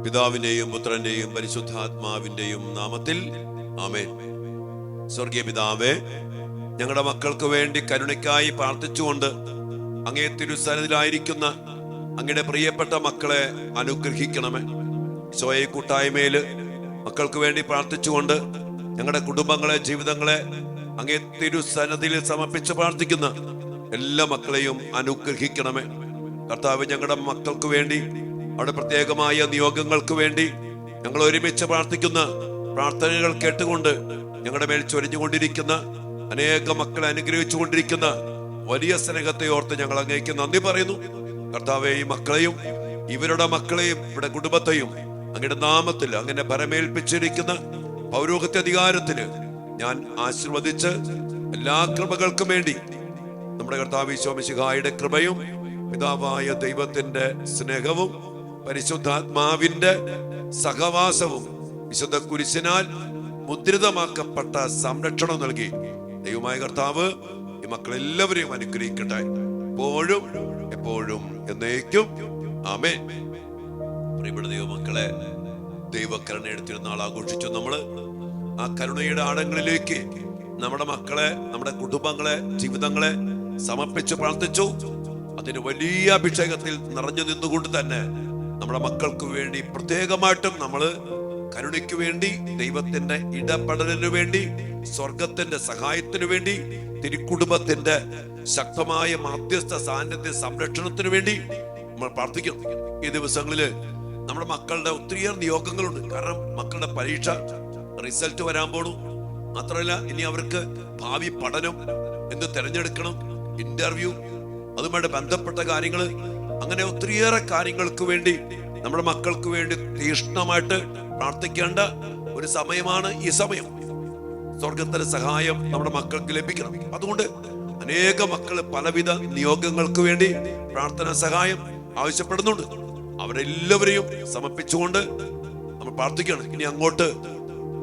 പിതാവിന്റെയും പുത്രന്റെയും പരിശുദ്ധാത്മാവിന്റെയും നാമത്തിൽ ആമേൻ. സ്വർഗീയ പിതാവേ, ഞങ്ങളുടെ മക്കൾക്ക് വേണ്ടി കരുണയ്ക്കായി പ്രാർത്ഥിച്ചുകൊണ്ട് അങ്ങേ തിരുസന്നിധിയിലായിരിക്കുന്ന അങ്ങയുടെ പ്രിയപ്പെട്ട മക്കളെ അനുഗ്രഹിക്കണമേ. ഈശോയെ, കൂട്ടായ്മയില് മക്കൾക്ക് വേണ്ടി പ്രാർത്ഥിച്ചുകൊണ്ട് ഞങ്ങളുടെ കുടുംബങ്ങളെ, ജീവിതങ്ങളെ അങ്ങേ തിരുസന്നിധിയിൽ സമർപ്പിച്ച് പ്രാർത്ഥിക്കുന്ന എല്ലാ മക്കളെയും അനുഗ്രഹിക്കണമേ. കർത്താവ്, ഞങ്ങളുടെ മക്കൾക്ക് വേണ്ടി, അവിടെ പ്രത്യേകമായ നിയോഗങ്ങൾക്ക് വേണ്ടി ഞങ്ങൾ ഒരുമിച്ച് പ്രാർത്ഥിക്കുന്ന പ്രാർത്ഥനകൾ കേട്ടുകൊണ്ട് ഞങ്ങളുടെ മേൽ ചൊരിഞ്ഞുകൊണ്ടിരിക്കുന്ന അനേക മക്കളെ അനുഗ്രഹിച്ചു കൊണ്ടിരിക്കുന്ന വലിയ സ്നേഹത്തെ ഓർത്ത് ഞങ്ങൾ അങ്ങേക്ക് നന്ദി പറയുന്നു. കർത്താവെ, ഈ മക്കളെയും ഇവരുടെ മക്കളെയും ഇവിടെ കുടുംബത്തെയും അങ്ങയുടെ നാമത്തിൽ അങ്ങനെ ഭരമേൽപ്പിച്ചിരിക്കുന്ന പൗരോഹിത്യ അധികാരത്തിന് ഞാൻ ആശീർവദിച്ച് എല്ലാ കൃപകൾക്കും വേണ്ടി നമ്മുടെ കർത്താവ് ഈശോ മിശിഹായുടെ കൃപയും പിതാവായ ദൈവത്തിന്റെ സ്നേഹവും പരിശുദ്ധാത്മാവിന്റെ സഹവാസവും വിശുദ്ധ കുരിശിനാൽ മുദ്രിതമാക്കപ്പെട്ട സംരക്ഷണം നൽകി ദൈവമായ കർത്താവ് ഈ മക്കളെല്ലാവരെയും അനുഗ്രഹിക്കട്ടെ, എപ്പോഴും എപ്പോഴും എന്നേക്കും ആമേൻ. പ്രിയപ്പെട്ട ദൈവമക്കളെ, ദൈവകരുണയുടെ തിരുനാൾ ആഘോഷിച്ചു. നമ്മള് ആ കരുണയുടെ ആഴങ്ങളിലേക്ക് നമ്മുടെ മക്കളെ, നമ്മുടെ കുടുംബങ്ങളെ, ജീവിതങ്ങളെ സമർപ്പിച്ച് പ്രാർത്ഥിച്ചു. അതിന് വലിയ അഭിഷേകത്തിൽ നിറഞ്ഞു നിന്നുകൊണ്ട് തന്നെ നമ്മുടെ മക്കൾക്ക് വേണ്ടി പ്രത്യേകമായിട്ടും നമ്മള് കരുണയ്ക്ക് വേണ്ടി, ദൈവത്തിന്റെ ഇടപെടലിനു വേണ്ടി, സ്വർഗത്തിന്റെ സഹായത്തിനു വേണ്ടി, തിരുക്കുടുംബത്തിന്റെ ശക്തമായ മാധ്യസ്ഥ സാന്നിധ്യ സംരക്ഷണത്തിനു വേണ്ടി നമ്മൾ പ്രാർത്ഥിക്കണം. ഈ ദിവസങ്ങളില് നമ്മുടെ മക്കളുടെ ഒത്തിരിയേറെ നിയോഗങ്ങളുണ്ട്. കാരണം മക്കളുടെ പരീക്ഷ റിസൾട്ട് വരാൻ പോണു. മാത്രമല്ല, ഇനി അവർക്ക് ഭാവി പഠനം, എന്ത് തിരഞ്ഞെടുക്കണം, ഇന്റർവ്യൂ, അതുമായിട്ട് ബന്ധപ്പെട്ട കാര്യങ്ങള്, അങ്ങനെ ഒത്തിരിയേറെ കാര്യങ്ങൾക്ക് വേണ്ടി നമ്മുടെ മക്കൾക്ക് വേണ്ടി തീഷ്ണമായിട്ട് പ്രാർത്ഥിക്കേണ്ട ഒരു സമയമാണ് ഈ സമയം. സ്വർഗത്തിന്റെ സഹായം നമ്മുടെ മക്കൾക്ക് ലഭിക്കണം. അതുകൊണ്ട് അനേക മക്കള് പലവിധ നിയോഗങ്ങൾക്ക് വേണ്ടി പ്രാർത്ഥന സഹായം ആവശ്യപ്പെടുന്നുണ്ട്. അവരെല്ലാവരെയും സമർപ്പിച്ചുകൊണ്ട് നമ്മൾ പ്രാർത്ഥിക്കണം. ഇനി അങ്ങോട്ട്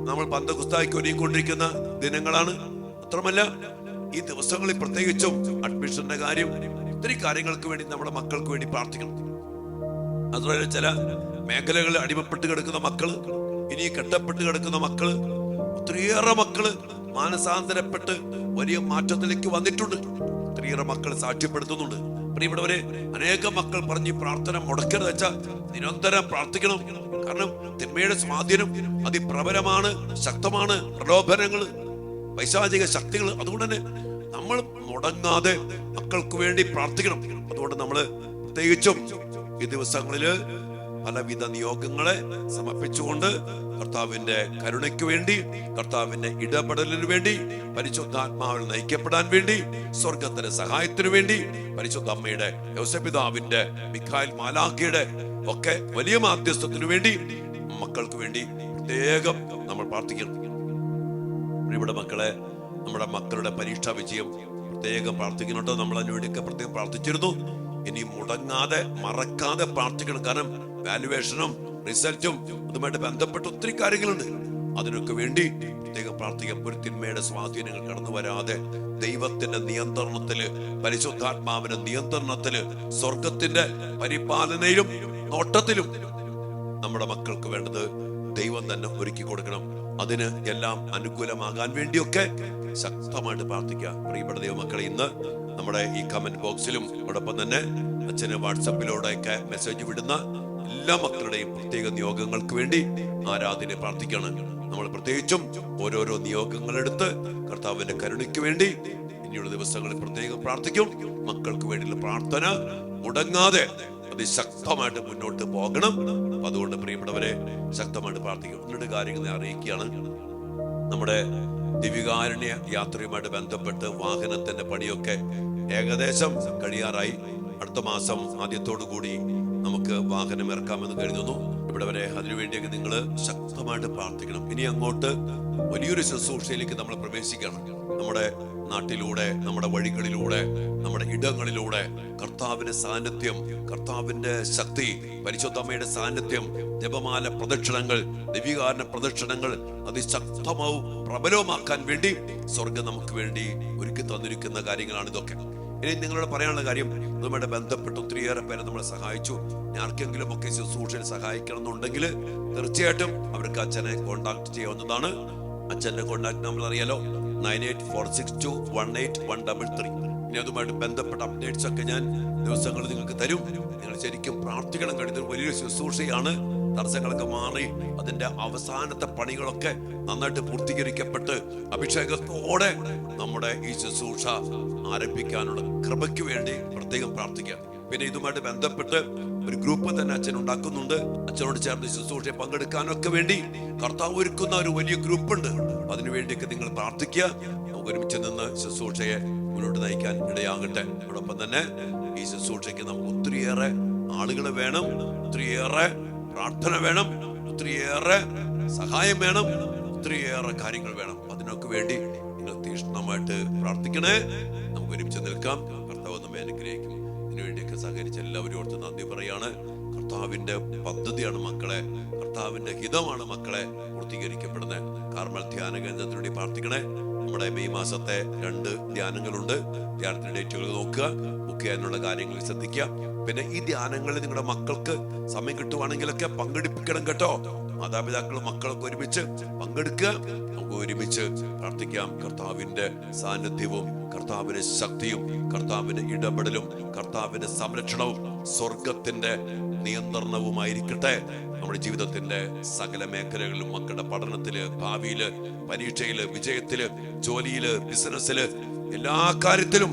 നമ്മൾ പന്തകുസ്തായ്ക്ക് ഒരുങ്ങിക്കൊണ്ടിരിക്കുന്ന ദിനങ്ങളാണ്. മാത്രമല്ല, ഈ ദിവസങ്ങളിൽ പ്രത്യേകിച്ചും അഡ്മിഷന്റെ കാര്യം, ഒത്തിരി കാര്യങ്ങൾക്ക് വേണ്ടി നമ്മുടെ മക്കൾക്ക് വേണ്ടി പ്രാർത്ഥിക്കണം. അതുപോലെ ചില മേഖലകളിൽ അടിമപ്പെട്ട് കിടക്കുന്ന മക്കള്, ഇനി കെട്ടപ്പെട്ട് കിടക്കുന്ന മക്കള്, ഒത്തിരിയേറെ മക്കള് മാനസാന്തരപ്പെട്ട് വലിയ മാറ്റത്തിലേക്ക് വന്നിട്ടുണ്ട്. ഒത്തിരിയേറെ മക്കൾ സാക്ഷ്യപ്പെടുത്തുന്നുണ്ട്. പ്രിയപ്പെട്ടവരെ, അനേകം മക്കൾ പറഞ്ഞ് പ്രാർത്ഥന മുടക്കരുത് വെച്ചാൽ നിരന്തരം പ്രാർത്ഥിക്കണം. കാരണം തിന്മയുടെ സ്വാധീനം അതിപ്രബലമാണ്, ശക്തമാണ്, പ്രലോഭനങ്ങള്, പൈശാചിക ശക്തികൾ. അതുകൊണ്ട് തന്നെ നമ്മൾ മുടങ്ങാതെ മക്കൾക്ക് വേണ്ടി പ്രാർത്ഥിക്കണം. അതുകൊണ്ട് നമ്മള് പ്രത്യേകിച്ചും ഈ ദിവസങ്ങളില് പലവിധ നിയോഗങ്ങളെ സമർപ്പിച്ചുകൊണ്ട് കർത്താവിന്റെ കരുണയ്ക്ക് വേണ്ടി, കർത്താവിന്റെ ഇടപെടലിന് വേണ്ടി, പരിശുദ്ധാത്മാവിൽ നയിക്കപ്പെടാൻ വേണ്ടി, സ്വർഗത്തിന്റെ സഹായത്തിനു വേണ്ടി, പരിശുദ്ധ അമ്മയുടെ യോസേപ്പിതാവിന്റെ മിഖായിൽ മാലാഖയുടെ ഒക്കെ വലിയ മാധ്യസ്ഥത്തിനു വേണ്ടി മക്കൾക്ക് വേണ്ടി പ്രത്യേകം നമ്മൾ പ്രാർത്ഥിക്കണം. ഇവിടെ മക്കളെ, നമ്മുടെ മക്കളുടെ പരീക്ഷാ വിജയം പ്രത്യേകം പ്രാർത്ഥിക്കുന്നുണ്ടോ? നമ്മൾ അതിനുവേണ്ടിയൊക്കെ പ്രത്യേകം പ്രാർത്ഥിച്ചിരുന്നു. ഇനി മുടങ്ങാതെ, മറക്കാതെ പ്രാർത്ഥിക്കണം. കാരണം വാല്യുവേഷനും റിസൾട്ടും അതുമായിട്ട് ബന്ധപ്പെട്ട ഒത്തിരി കാര്യങ്ങളുണ്ട്. അതിനൊക്കെ വേണ്ടി പ്രത്യേകം പ്രാർത്ഥിക്കാം. ഒരു തിന്മയുടെ സ്വാധീനങ്ങൾ കടന്നു വരാതെ ദൈവത്തിന്റെ നിയന്ത്രണത്തില്, പരിശുദ്ധാത്മാവിന്റെ നിയന്ത്രണത്തില്, സ്വർഗത്തിന്റെ പരിപാലനയിലും നോട്ടത്തിലും നമ്മുടെ മക്കൾക്ക് വേണ്ടത് ദൈവം തന്നെ ഒരുക്കി കൊടുക്കണം. അതിന് എല്ലാം അനുകൂലമാകാൻ വേണ്ടിയൊക്കെ ശക്തമായിട്ട് പ്രാർത്ഥിക്കുക. പ്രിയപ്പെട്ട ദൈവമക്കളെ, ഇന്ന് നമ്മുടെ ഈ കമന്റ് ബോക്സിലും അതോടൊപ്പം തന്നെ അച്ഛന് വാട്സപ്പിലൂടെയൊക്കെ മെസ്സേജ് വിടുന്ന എല്ലാ മക്കളുടെയും പ്രത്യേക നിയോഗങ്ങൾക്ക് വേണ്ടി ആരാധന പ്രാർത്ഥിക്കണം. നമ്മൾ പ്രത്യേകിച്ചും ഓരോരോ നിയോഗങ്ങൾ എടുത്ത് കർത്താവിന്റെ കരുണയ്ക്ക് വേണ്ടി ഇനിയുള്ള ദിവസങ്ങളിൽ പ്രത്യേകം പ്രാർത്ഥിക്കും. മക്കൾക്ക് വേണ്ടിയുള്ള പ്രാർത്ഥന മുടങ്ങാതെ അതിശക്തമായിട്ട് മുന്നോട്ട് പോകണം. അതുകൊണ്ട് പ്രിയപ്പെട്ടവരെ, ശക്തമായിട്ട് പ്രാർത്ഥിക്കും. എന്നിട്ട് കാര്യങ്ങൾ അറിയിക്കുകയാണ്. നമ്മുടെ ദിവ്യകാരുണ്യ യാത്രയുമായിട്ട് ബന്ധപ്പെട്ട് വാഹനത്തിന്റെ പണിയൊക്കെ ഏകദേശം കഴിയാറായി. അടുത്ത മാസം ആദ്യത്തോടു കൂടി നമുക്ക് വാഹനം ഇറക്കാമെന്ന് കരുതുന്നു. ഇവിടെ വരെ അതിനുവേണ്ടിയൊക്കെ നിങ്ങൾ ശക്തമായിട്ട് പ്രാർത്ഥിക്കണം. ഇനി അങ്ങോട്ട് വലിയൊരു ശുശ്രൂഷയിലേക്ക് നമ്മൾ പ്രവേശിക്കണം. നമ്മുടെ നാട്ടിലൂടെ, നമ്മുടെ വഴികളിലൂടെ, നമ്മുടെ ഇടങ്ങളിലൂടെ കർത്താവിന്റെ സാന്നിധ്യം, കർത്താവിന്റെ ശക്തി, പരിശുദ്ധമ്മയുടെ സാന്നിധ്യം, ജപമാല പ്രദക്ഷിണങ്ങൾ, ദിവ്യകാരുണ്യ പ്രദക്ഷിണങ്ങൾ അതിശക്തമാവും പ്രബലവുമാക്കാൻ വേണ്ടി സ്വർഗം നമുക്ക് വേണ്ടി ഒരുക്കി തന്നിരിക്കുന്ന കാര്യങ്ങളാണ് ഇതൊക്കെ. ഇനി നിങ്ങളോട് പറയാനുള്ള കാര്യം, അതുമായിട്ട് ബന്ധപ്പെട്ട് ഒത്തിരിയേറെ പേരെ നമ്മളെ സഹായിച്ചു. ആർക്കെങ്കിലും ഒക്കെ ശുശ്രൂഷയിൽ സഹായിക്കണം എന്നുണ്ടെങ്കിൽ തീർച്ചയായിട്ടും അവർക്ക് അച്ഛനെ കോണ്ടാക്ട് ചെയ്യാവുന്നതാണ്. അച്ഛന്റെ കോണ്ടാക്ട് നമ്പർ അറിയാലോ, 9846218133. ഇനി അതുമായിട്ട് ബന്ധപ്പെട്ട അപ്ഡേറ്റ്സ് ഒക്കെ ഞാൻ ദിവസങ്ങൾ നിങ്ങൾക്ക് തരും. നിങ്ങൾ ശരിക്കും പ്രാർത്ഥിക്കണം. കഴിഞ്ഞ വലിയൊരു ശുശ്രൂഷയാണ്. തടസ്സങ്ങളൊക്കെ മാറി അതിന്റെ അവസാനത്തെ പണികളൊക്കെ നന്നായിട്ട് പൂർത്തീകരിക്കപ്പെട്ട് അഭിഷേകത്തോടെ നമ്മുടെ ഈ ശുശ്രൂഷ ആരംഭിക്കാനുള്ള കൃപയ്ക്ക് വേണ്ടി പ്രത്യേകം പ്രാർത്ഥിക്കാം. പിന്നെ ഇതുമായിട്ട് ബന്ധപ്പെട്ട് ഒരു ഗ്രൂപ്പ് തന്നെ അച്ഛൻ ഉണ്ടാക്കുന്നുണ്ട്. അച്ഛനോട് ചേർന്ന് ശുശ്രൂഷയെ പങ്കെടുക്കാനൊക്കെ വേണ്ടി കർത്താവ് ഒരുക്കുന്ന ഒരു വലിയ ഗ്രൂപ്പ് ഉണ്ട്. അതിനുവേണ്ടിയൊക്കെ നിങ്ങൾ പ്രാർത്ഥിക്കുക. നമുക്ക് ഒരുമിച്ച് നിന്ന് ശുശ്രൂഷയെ മുന്നോട്ട് നയിക്കാൻ ഇടയാകട്ടെ. അതോടൊപ്പം തന്നെ ഈ ശുശ്രൂഷയ്ക്ക് നമുക്ക് ഒത്തിരിയേറെ ആളുകൾ വേണം, ഒത്തിരിയേറെ പ്രാർത്ഥന വേണം, ഒത്തിരിയേറെ സഹായം വേണം, ഒത്തിരിയേറെ കാര്യങ്ങൾ വേണം. അതിനൊക്കെ വേണ്ടി നിങ്ങൾ തീക്ഷ്ണമായിട്ട് പ്രാർത്ഥിക്കണേ. നമുക്ക് ഒരുമിച്ച് നിൽക്കാം. കർത്താവ് നമ്മെ അനുഗ്രഹിക്കും. ഇതിനുവേണ്ടിയൊക്കെ സഹകരിച്ച എല്ലാവരും ഓർത്ത് നന്ദി പറയാണ്. കർത്താവിന്റെ പദ്ധതിയാണ് മക്കളെ, കർത്താവിന്റെ ഹിതമാണ് മക്കളെ പൂർത്തീകരിക്കപ്പെടുന്നത്. കാർമൽ ധ്യാന കേന്ദ്രത്തിനുവേണ്ടി പ്രാർത്ഥിക്കണേ. നമ്മുടെ മെയ് മാസത്തെ 2 ധ്യാനങ്ങളുണ്ട്. ധ്യാനത്തിന്റെ ഡേറ്റുകൾ നോക്കുക, ബുക്ക് ചെയ്യാനുള്ള കാര്യങ്ങൾ ശ്രദ്ധിക്കുക. പിന്നെ ഈ ധ്യാനങ്ങളിൽ നിങ്ങളുടെ മക്കൾക്ക് സമയം കിട്ടുവാണെങ്കിലൊക്കെ പങ്കെടുപ്പിക്കണം കേട്ടോ. മാതാപിതാക്കളും മക്കളൊക്കെ ഒരുമിച്ച് പങ്കെടുക്കുക. നമുക്ക് ഒരുമിച്ച് പ്രാർത്ഥിക്കാം. കർത്താവിന്റെ സാന്നിധ്യവും കർത്താവിന്റെ ശക്തിയും കർത്താവിന്റെ ഇടപെടലും കർത്താവിന്റെ സംരക്ഷണവും സ്വർഗത്തിന്റെ നിയന്ത്രണവുമായിരിക്കട്ടെ നമ്മുടെ ജീവിതത്തിന്റെ സകല മേഖലകളിലും. മക്കളുടെ പഠനത്തില്, ഭാവിയില്, പരീക്ഷയില്, വിജയത്തില്, ജോലിയില്, ബിസിനസ്സില്, എല്ലാ കാര്യത്തിലും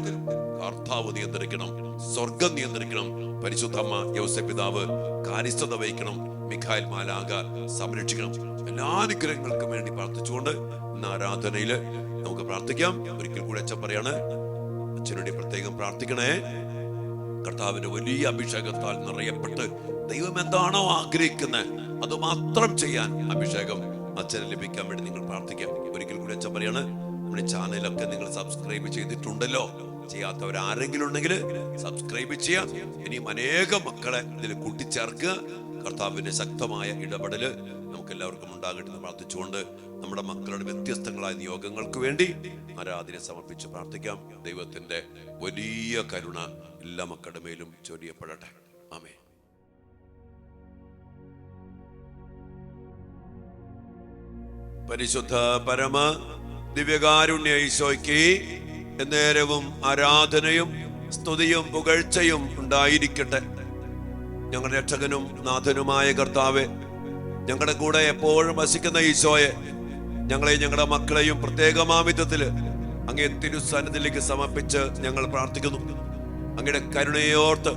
കർത്താവ് നിയന്ത്രിക്കണം, സ്വർഗം നിയന്ത്രിക്കണം. പരിശുദ്ധമ്മ യൗസേപ്പ് പിതാവ് കാര്യസ്ഥത വഹിക്കണം, മിഖായേൽ മാലാഖ സംരക്ഷിക്കണം. എല്ലാ അനുഗ്രഹങ്ങൾക്കും വേണ്ടി പ്രാർത്ഥിച്ചുകൊണ്ട് ഇന്ന് ആരാധനയില് നമുക്ക് പ്രാർത്ഥിക്കാം. ഒരിക്കൽ കൂടെ അച്ഛൻ പറയാണ്, അച്ഛനുവേണ്ടി പ്രത്യേകം പ്രാർത്ഥിക്കണേ. കർത്താവിന്റെ വലിയ അഭിഷേകത്താൽ നിറയപ്പെട്ട് ദൈവം എന്താണോ ആഗ്രഹിക്കുന്നത് അത് മാത്രം ചെയ്യാൻ അഭിഷേകം അച്ഛനെ ലഭിക്കാൻ വേണ്ടി നിങ്ങൾ പ്രാർത്ഥിക്കാം. ഒരിക്കൽ കൂടി അച്ഛൻ പറയാണ്, നമ്മുടെ ചാനലൊക്കെ നിങ്ങൾ സബ്സ്ക്രൈബ് ചെയ്തിട്ടുണ്ടല്ലോ. ചെയ്യാത്തവരാരെങ്കിലും ഉണ്ടെങ്കിൽ സബ്സ്ക്രൈബ് ചെയ്യാം. ഇനിയും അനേകം മക്കളെ ഇതിൽ കൂട്ടിച്ചേർക്കുക. കർത്താവിന്റെ ശക്തമായ ഇടപെടല് നമുക്ക് എല്ലാവർക്കും ഉണ്ടാകട്ടെ എന്ന് പ്രാർത്ഥിച്ചുകൊണ്ട് നമ്മുടെ മക്കളുടെ വ്യത്യസ്തങ്ങളായ നിയോഗങ്ങൾക്ക് വേണ്ടി ആരാധന സമർപ്പിച്ച് പ്രാർത്ഥിക്കാം. ദൈവത്തിന്റെ വലിയ കരുണ എല്ലാ മക്കളുടെ മേലും ചൊരിയപ്പെടട്ടെ. ആമേൻ. പരിശുദ്ധ പരമ ദിവ്യകാരുണ്യ ഈശോയ്ക്ക് എന്നേരവും ആരാധനയും സ്തുതിയും പുകഴ്ചയും ഉണ്ടായിരിക്കട്ടെ. ഞങ്ങളുടെ രക്ഷകനും നാഥനുമായ കർത്താവെ, ഞങ്ങളുടെ കൂടെ എപ്പോഴും വസിക്കുന്ന ഈശോയെ, ഞങ്ങളെയും ഞങ്ങളുടെ മക്കളെയും പ്രത്യേകമാവിധത്തില് അങ്ങേ തിരുസന്നിധിയിലേക്ക് സമർപ്പിച്ച് ഞങ്ങൾ പ്രാർത്ഥിക്കുന്നു. അങ്ങയുടെ കരുണയോർത്ത്,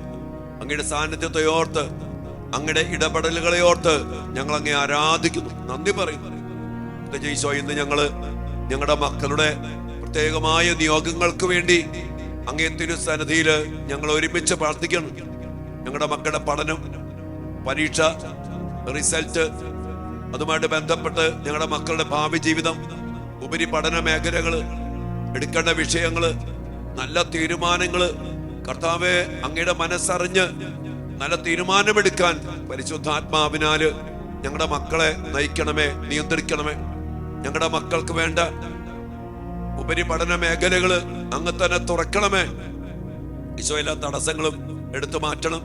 അങ്ങയുടെ സാന്നിധ്യത്തെ ഓർത്ത്, അങ്ങയുടെ ഇടപെടലുകളെ ഓർത്ത് ഞങ്ങൾ അങ്ങേ ആരാധിക്കുന്നു, നന്ദി പറയുന്നു. ഈശോ, ഇന്ന് ഞങ്ങള് ഞങ്ങളുടെ മക്കളുടെ പ്രത്യേകമായ നിയോഗങ്ങൾക്ക് വേണ്ടി അങ്ങേ തിരുസന്നിധിയില് ഞങ്ങൾ ഒരുമിച്ച് പ്രാർത്ഥിക്കണം. ഞങ്ങളുടെ മക്കളുടെ പഠനം, പരീക്ഷ, റിസൾട്ട്, അതുമായിട്ട് ബന്ധപ്പെട്ട് ഞങ്ങളുടെ മക്കളുടെ ഭാവി ജീവിതം, ഉപരിപഠന മേഖലകള്, എടുക്കേണ്ട വിഷയങ്ങള്, നല്ല തീരുമാനങ്ങള്, കർത്താവെ അങ്ങയുടെ മനസ്സറിഞ്ഞ് നല്ല തീരുമാനമെടുക്കാൻ പരിശുദ്ധാത്മാവിനാല് ഞങ്ങളുടെ മക്കളെ നയിക്കണമേ, നിയന്ത്രിക്കണമേ. ഞങ്ങളുടെ മക്കൾക്ക് വേണ്ട ഉപരിപഠന മേഖലകള് അങ്ങ് തന്നെ തുറക്കണമേ. ഈശോ, എല്ലാ തടസ്സങ്ങളും എടുത്തു മാറ്റണം.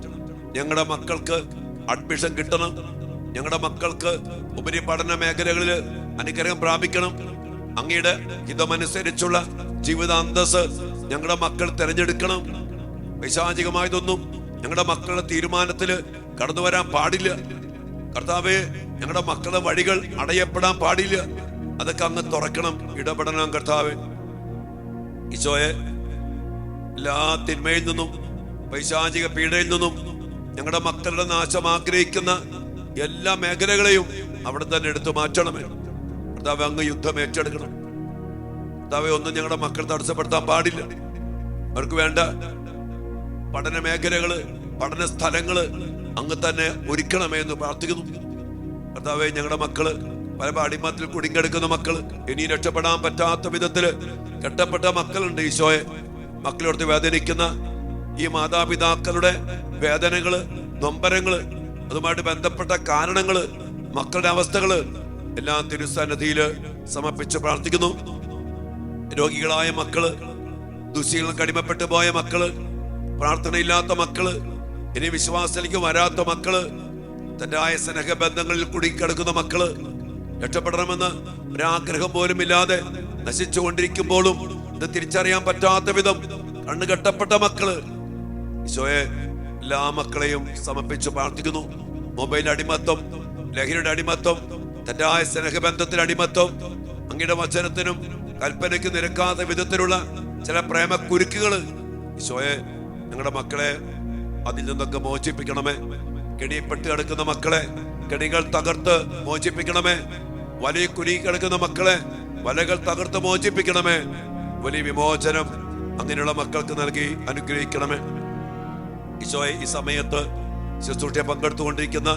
ഞങ്ങളുടെ മക്കൾക്ക് അഡ്മിഷൻ കിട്ടണം. ഞങ്ങളുടെ മക്കൾക്ക് ഉപരിപഠന മേഖലകളിൽ അനുഗ്രഹം പ്രാപിക്കണം. അങ്ങയുടെ ഹിതമനുസരിച്ചുള്ള ജീവിതാന്തസ് ഞങ്ങളുടെ മക്കൾ തിരഞ്ഞെടുക്കണം. പൈശാചികമായതൊന്നും ഞങ്ങളുടെ മക്കളുടെ തീരുമാനത്തില് കടന്നു വരാൻ പാടില്ല. കർത്താവേ, ഞങ്ങളുടെ മക്കളുടെ വഴികൾ അടയപ്പെടാൻ പാടില്ല. അതൊക്കെ അങ്ങ് തുറക്കണം, ഇടപെടണം കർത്താവേ. ഈശോയെ, എല്ലാ തിന്മയിൽ നിന്നും പൈശാചിക പീഡയിൽ നിന്നും ഞങ്ങളുടെ മക്കളുടെ നാശം ആഗ്രഹിക്കുന്ന എല്ലാ മേഖലകളെയും അവിടെ തന്നെ എടുത്തു മാറ്റണമേ. കർത്താവേ, അങ്ങ് യുദ്ധം ഏറ്റെടുക്കണം. കർത്താവേ, ഒന്നും ഞങ്ങളുടെ മക്കൾ തടസ്സപ്പെടുത്താൻ പാടില്ല. അവർക്ക് വേണ്ട പഠന മേഖലകള്, പഠന സ്ഥലങ്ങള് അങ്ങ് തന്നെ ഒരുക്കണമേ എന്ന് പ്രാർത്ഥിക്കുന്നു. കർത്താവേ, ഞങ്ങളുടെ മക്കള് പല അടിമത്തിൽ കുടുങ്ങിയെടുക്കുന്ന മക്കള്, ഇനി രക്ഷപ്പെടാൻ പറ്റാത്ത വിധത്തില് കെട്ടപ്പെട്ട മക്കളുണ്ട്. ഈശോയെ, മക്കളോട് വേദനിക്കുന്ന ഈ മാതാപിതാക്കളുടെ വേദനകള്, നൊമ്പരങ്ങള്, അതുമായിട്ട് ബന്ധപ്പെട്ട കാരണങ്ങള്, മക്കളുടെ അവസ്ഥകള് എല്ലാം തിരുസന്നിധിയില് സമർപ്പിച്ച് പ്രാർത്ഥിക്കുന്നു. രോഗികളായ മക്കള്, ദുശ്ശീലങ്ങൾക്ക് അടിമപ്പെട്ടു പോയ മക്കള്, പ്രാർത്ഥനയില്ലാത്ത മക്കള്, ഇനി വിശ്വാസത്തിലേക്ക് വരാത്ത മക്കള്, തെറ്റായ സ്നേഹബന്ധങ്ങളിൽ കുടുങ്ങിക്കിടക്കുന്ന മക്കള്, രക്ഷപ്പെടണമെന്ന് ഒരാഗ്രഹം പോലും ഇല്ലാതെ നശിച്ചുകൊണ്ടിരിക്കുമ്പോഴും ഇത് തിരിച്ചറിയാൻ പറ്റാത്ത വിധം കണ്ണുകെട്ടപ്പെട്ട മക്കള്, ഈശോയെ എല്ലാ മക്കളെയും സമർപ്പിച്ച് പ്രാർത്ഥിക്കുന്നു. മൊബൈൽ അടിമത്തം, ലഹരിയുടെ അടിമത്തം, തെറ്റായ സ്നേഹബന്ധത്തിന്റെ അടിമത്തം, അങ്ങയുടെ വചനത്തിനും കൽപ്പനയ്ക്ക് നിരക്കാത്ത വിധത്തിലുള്ള ചില പ്രേമ കുരുക്കുകള്, ഈശോയെ ഞങ്ങളുടെ മക്കളെ അതിൽ നിന്നൊക്കെ മോചിപ്പിക്കണമേ. കെണിപ്പെട്ട് കിടക്കുന്ന മക്കളെ കെണികൾ തകർത്ത് മോചിപ്പിക്കണമേ. വലിയ കുരുങ്ങി കിടക്കുന്ന മക്കളെ വലകൾ തകർത്ത് മോചിപ്പിക്കണമേ. വലിയ വിമോചനം അങ്ങനെയുള്ള മക്കൾക്ക് നൽകി അനുഗ്രഹിക്കണമേ. ഈശോയെ ഈ സമയത്ത് ശുശ്രൂഷയെ പങ്കെടുത്തുകൊണ്ടിരിക്കുന്ന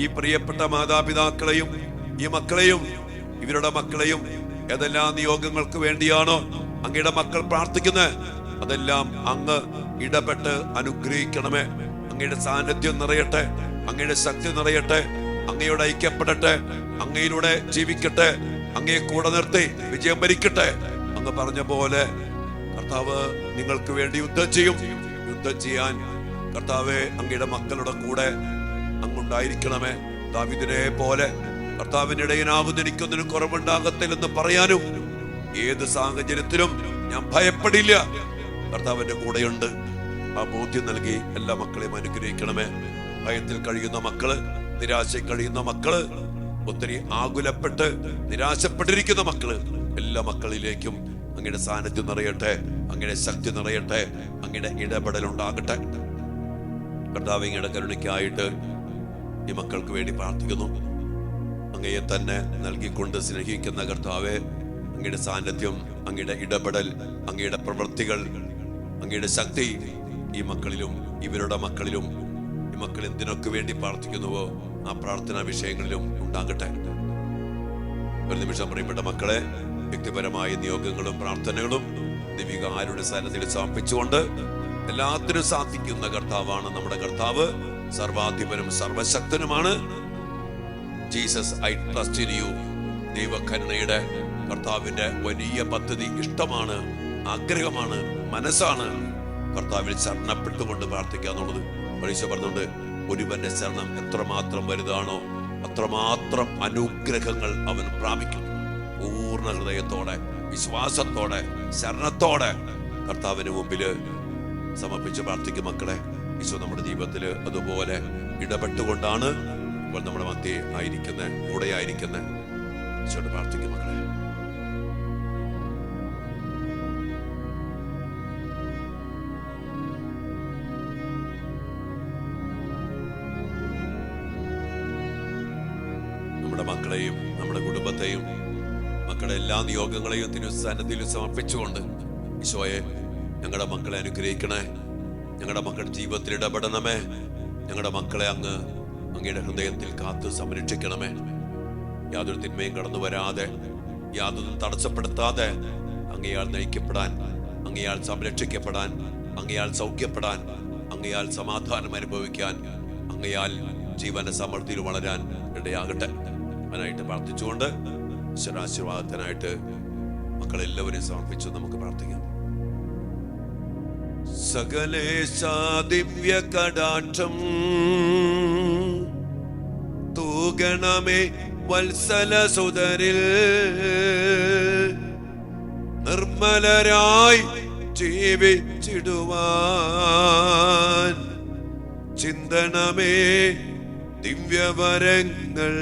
ഈ പ്രിയപ്പെട്ട മാതാപിതാക്കളെയും ഈ മക്കളെയും ഇവരുടെ മക്കളെയും ഏതെല്ലാം നിയോഗങ്ങൾക്ക് വേണ്ടിയാണോ അങ്ങയുടെ മക്കൾ പ്രാർത്ഥിക്കുന്നത് അതെല്ലാം അങ്ങ് ഇടപെട്ട് അനുഗ്രഹിക്കണമേ. അങ്ങയുടെ സാന്നിധ്യം നിറയട്ടെ, അങ്ങയുടെ ശക്തി നിറയട്ടെ, അങ്ങയോട് ഐക്യപ്പെടട്ടെ, അങ്ങയിലൂടെ ജീവിക്കട്ടെ, അങ്ങയെ കൂടെ നിർത്തി വിജയം ഭരിക്കട്ടെ. അങ്ങ് പറഞ്ഞ പോലെ കർത്താവ് നിങ്ങൾക്ക് വേണ്ടി യുദ്ധം ചെയ്യും. യുദ്ധം ചെയ്യാൻ കർത്താവെ അങ്ങയുടെ മക്കളുടെ കൂടെ അങ്ങുണ്ടായിരിക്കണമേ. ദാവീദിനെ പോലെ കർത്താവിന്റെ ഇടയനാകുന്ന എനിക്കൊന്നിനും കുറവുണ്ടാകത്തില്ലെന്ന് പറയാനും ഏത് സാഹചര്യത്തിലും ഞാൻ ഭയപ്പെടില്ല, കർത്താവിന്റെ കൂടെയുണ്ട്. ആ ബോധ്യം നൽകി എല്ലാ മക്കളെയും അനുഗ്രഹിക്കണമേ. ഭയത്തിൽ കഴിയുന്ന മക്കള്, നിരാശയിൽ കഴിയുന്ന മക്കള്, ഒത്തിരി ആകുലപ്പെട്ട് നിരാശപ്പെട്ടിരിക്കുന്ന മക്കള്, എല്ലാ മക്കളിലേക്കും അങ്ങയുടെ സാന്നിധ്യം നിറയട്ടെ, അങ്ങയുടെ ശക്തി നിറയട്ടെ, അങ്ങയുടെ ഇടപെടൽ ഉണ്ടാകട്ടെ. കർത്താവ് അങ്ങയുടെ കരുണയ്ക്കായിട്ട് ഈ മക്കൾക്ക് വേണ്ടി പ്രാർത്ഥിക്കുന്നു. അങ്ങയെ തന്നെ നൽകിക്കൊണ്ട് സ്നേഹിക്കുന്ന കർത്താവെ, അങ്ങയുടെ സാന്നിധ്യം, അങ്ങയുടെ ഇടപെടൽ, അങ്ങയുടെ പ്രവൃത്തികൾ, അങ്ങയുടെ ശക്തി ഈ മക്കളിലും ഇവരുടെ മക്കളിലും, ഈ മക്കൾ എന്തിനൊക്കെ വേണ്ടി പ്രാർത്ഥിക്കുന്നുവോ ആ പ്രാർത്ഥനാ വിഷയങ്ങളിലും ഉണ്ടാകട്ടെ. ഒരു നിമിഷം പ്രിയപ്പെട്ട മക്കളെ വ്യക്തിപരമായ നിയോഗങ്ങളും പ്രാർത്ഥനകളും ദൈവികാരുടെ സാന്നിധ്യത്തിൽ സമർപ്പിച്ചുകൊണ്ട് എല്ലാത്തിനും സാധിക്കുന്ന കർത്താവാണ് നമ്മുടെ കർത്താവ്. സർവാധിപനും സർവശക്തനുമാണ്. Jesus, I trust in you. ദൈവകരുണയുടെ കർത്താവിന്റെ വലിയ പദ്ധതി, ഇഷ്ടമാണ്, ആഗ്രഹമാണ്, മനസ്സാണ് കർത്താവിൽ ശരണപ്പെട്ടുകൊണ്ട് പ്രാർത്ഥിക്കുക എന്നുള്ളത്. പരീക്ഷ പറഞ്ഞുകൊണ്ട് ഒരുവന്റെ ശരണം എത്രമാത്രം വലുതാണോ അത്രമാത്രം അനുഗ്രഹങ്ങൾ അവൻ പ്രാപിക്കും. പൂർണ്ണ ഹൃദയത്തോടെ, വിശ്വാസത്തോടെ, ശരണത്തോടെ കർത്താവിന് മുമ്പില് സമർപ്പിച്ച് പ്രാർത്ഥിക്കും മക്കളെ. ഈശോ നമ്മുടെ ജീവിതത്തിൽ അതുപോലെ ഇടപെട്ടുകൊണ്ടാണ് ഇപ്പോൾ നമ്മുടെ മധ്യേ ആയിരിക്കുന്നത്, കൂടെ ആയിരിക്കുന്നത്. ഈശോയോട് പ്രാർത്ഥിക്കും മക്കളെ. നമ്മുടെ മക്കളെയും നമ്മുടെ കുടുംബത്തെയും മക്കളുടെ എല്ലാ നിയോഗങ്ങളെയും തിരുസന്നിധിയിൽ സമർപ്പിച്ചുകൊണ്ട് ഈശോയെ ഞങ്ങളുടെ മക്കളെ അനുഗ്രഹിക്കണേ, ഞങ്ങളുടെ മക്കളുടെ ജീവിതത്തിൽ ഇടപെടണമേ, ഞങ്ങളുടെ മക്കളെ അങ്ങ് അങ്ങയുടെ ഹൃദയത്തിൽ കാത്ത് സംരക്ഷിക്കണമേ. യാതൊരു തിന്മയും കടന്നു വരാതെ, യാതൊന്നും തടസ്സപ്പെടുത്താതെ അങ്ങയാൽ നയിക്കപ്പെടാൻ, അങ്ങയാൽ സംരക്ഷിക്കപ്പെടാൻ, അങ്ങയാൽ സൗഖ്യപ്പെടാൻ, അങ്ങയാൽ സമാധാനം അനുഭവിക്കാൻ, അങ്ങയാൽ ജീവന്റെ സമൃദ്ധിയിൽ വളരാൻ ഇടയാകട്ടെ. അതിനായിട്ട് പ്രാർത്ഥിച്ചുകൊണ്ട് ഈശ്വരാശീർവാദത്തിനായിട്ട് മക്കളെല്ലാവരെയും സമർപ്പിച്ചു നമുക്ക് പ്രാർത്ഥിക്കാം. സകലേശ ദിവ്യ കടാക്ഷം തൂഗണമേ വത്സല സുതരിൽ, നിർമ്മലരായി ജീവിച്ചിടുവാൻ ചിന്തണമേ ദിവ്യവരങ്ങൾ.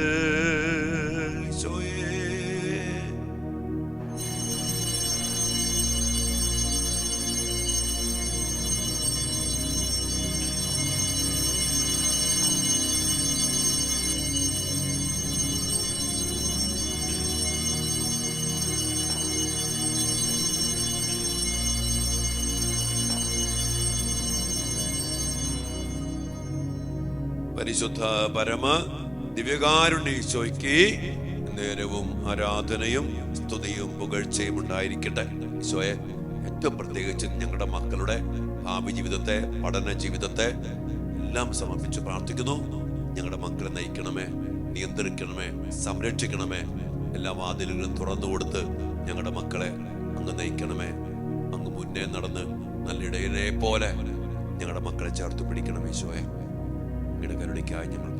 പരിശുദ്ധ പരമ ദിവ്യകാരുണ്യ ഈശോയ്ക്ക് നേരവും ആരാധനയും സ്തുതിയും പുകഴ്ചയും ഉണ്ടായിരിക്കട്ടെ. ഈശോയെ ഏറ്റവും പ്രത്യേകിച്ച് ഞങ്ങളുടെ മക്കളുടെ ഭാവി ജീവിതത്തെ, പഠന ജീവിതത്തെ എല്ലാം സമർപ്പിച്ച് പ്രാർത്ഥിക്കുന്നു. ഞങ്ങളുടെ മക്കളെ നയിക്കണമേ, നിയന്ത്രിക്കണമേ, സംരക്ഷിക്കണമേ. എല്ലാ വാതിലുകളും തുറന്നു കൊടുത്ത് ഞങ്ങളുടെ മക്കളെ അങ്ങ് നയിക്കണമേ. അങ്ങ് മുന്നേ നടന്ന് നല്ല ഇടയനെ പോലെ ഞങ്ങളുടെ മക്കളെ ചേർത്ത് പിടിക്കണം ഈശോയെ. അങ്ങയുടെ കരുണയ്ക്കായി ഞങ്ങൾ